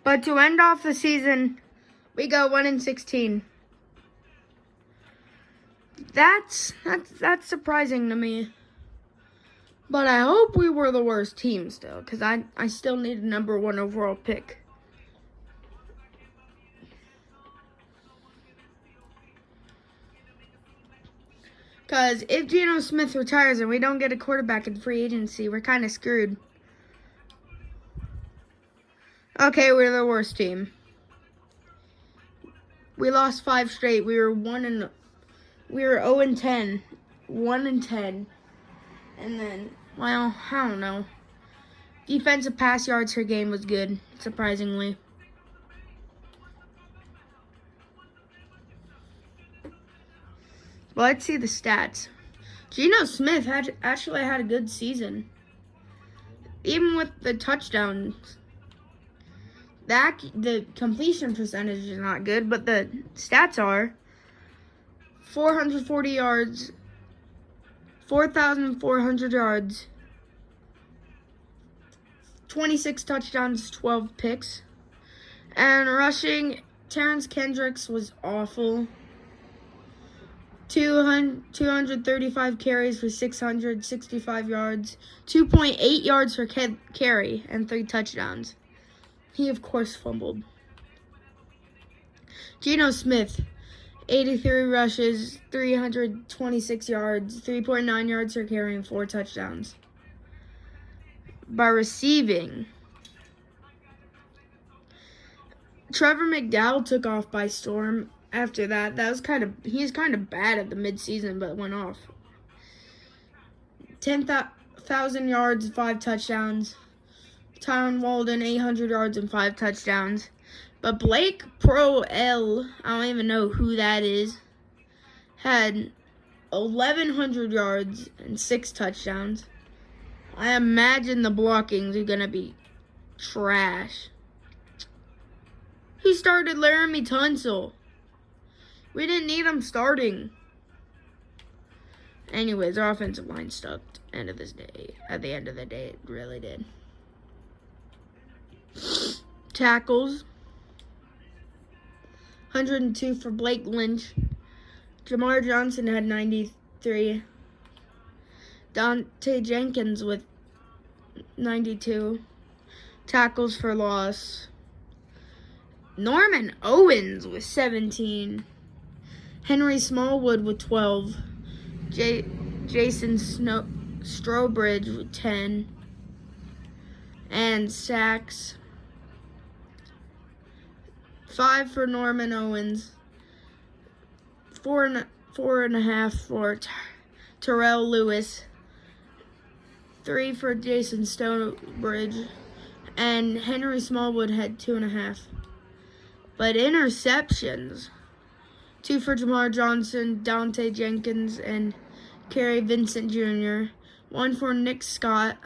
But to end off the season, we go 1-16. That's surprising to me. But I hope we were the worst team still, because I still need a number 1 overall pick. Because if Geno Smith retires and we don't get a quarterback in free agency, we're kind of screwed. Okay, we're the worst team. We lost 5 straight. We were 0-10, 1-10, and then, well, I don't know. Defensive pass yards per game was good, surprisingly. Well, let's see the stats. Geno Smith actually had a good season, even with the touchdowns. The completion percentage is not good, but the stats are 440 yards, 4,400 yards, 26 touchdowns, 12 picks. And rushing, Terrence Kendricks was awful. 235 carries for 665 yards, 2.8 yards per carry, and 3 touchdowns. He, of course, fumbled. Geno Smith, 83 rushes, 326 yards, 3.9 yards per carry, and 4 touchdowns. By receiving, Trevor McDowell took off by storm. After that, he's kind of bad at the midseason, but went off. 10,000 yards, 5 touchdowns. Tyron Walden, 800 yards and 5 touchdowns. But Blake Pro-L, I don't even know who that is, had 1,100 yards and 6 touchdowns. I imagine the blockings are going to be trash. He started Laramie Tunsil. We didn't need him starting. Anyways, our offensive line sucked. At the end of the day, it really did. Tackles, 102 for Blake Lynch. Jamar Johnson had 93. Dante Jenkins with 92. Tackles for loss. Norman Owens with 17. Henry Smallwood with 12. Jason Strowbridge with 10. And sacks, 5 for Norman Owens, 4.5 for Terrell Lewis, 3 for Jason Stonebridge, and Henry Smallwood had 2.5. But interceptions, 2 for Jamar Johnson, Dante Jenkins, and Kerry Vincent Jr., 1 for Nick Scott,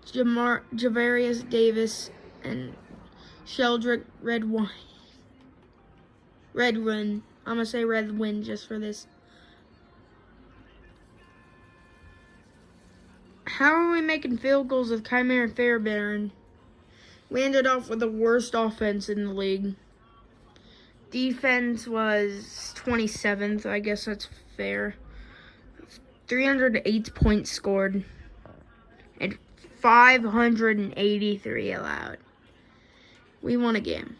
Javarius Davis, and Sheldrick Redwin. I'm going to say Redwin just for this. How are we making field goals with Chimera Fairbairn? We ended off with the worst offense in the league. Defense was 27th. I guess that's fair. 308 points scored. And 583 allowed. We won a game.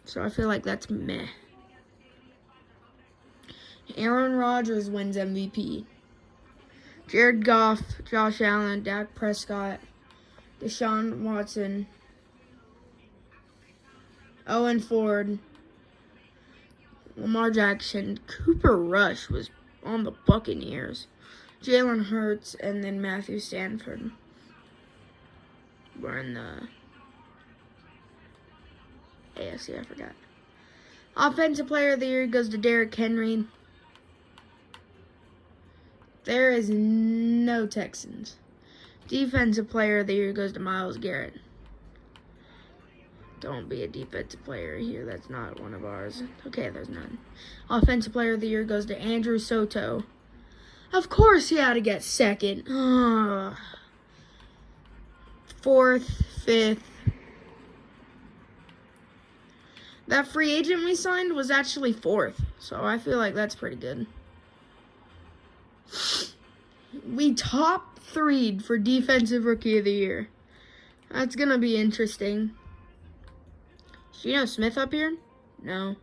So I feel like that's meh. Aaron Rodgers wins MVP. Jared Goff, Josh Allen, Dak Prescott, Deshaun Watson, Owen Ford, Lamar Jackson, Cooper Rush was on the Buccaneers, Jalen Hurts, and then Matthew Stafford were in the AFC, I forgot. Offensive Player of the Year goes to Derrick Henry. There is no Texans. Defensive Player of the Year goes to Myles Garrett. Don't be a defensive player here. That's not one of ours. Okay, there's none. Offensive Player of the Year goes to Andrew Soto. Of course he had to get second. Fourth, fifth. That free agent we signed was actually 4th, so I feel like that's pretty good. We top 3'd for Defensive Rookie of the Year. That's going to be interesting. Is Geno Smith up here? No.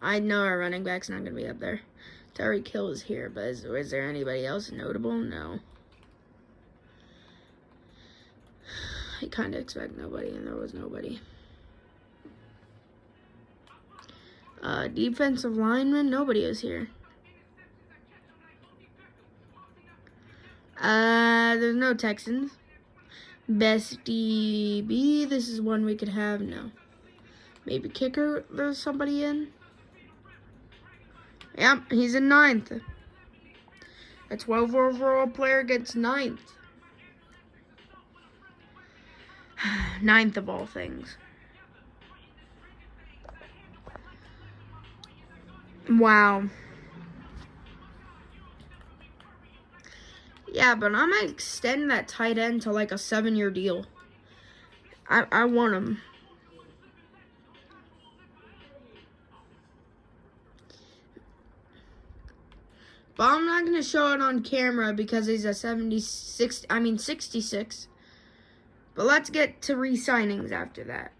I know our running back's not going to be up there. Tyreek Hill is here, but is there anybody else notable? No. I kind of expect nobody, and there was nobody. Defensive lineman, nobody is here. There's no Texans. Best DB, this is one we could have. No. Maybe kicker, there's somebody in. Yep, he's in 9th. A 12 overall player gets 9th. 9th of all things. Wow. Yeah, but I'm going to extend that tight end to like a 7-year deal. I want him. But I'm not going to show it on camera because he's a 66. But let's get to re-signings after that.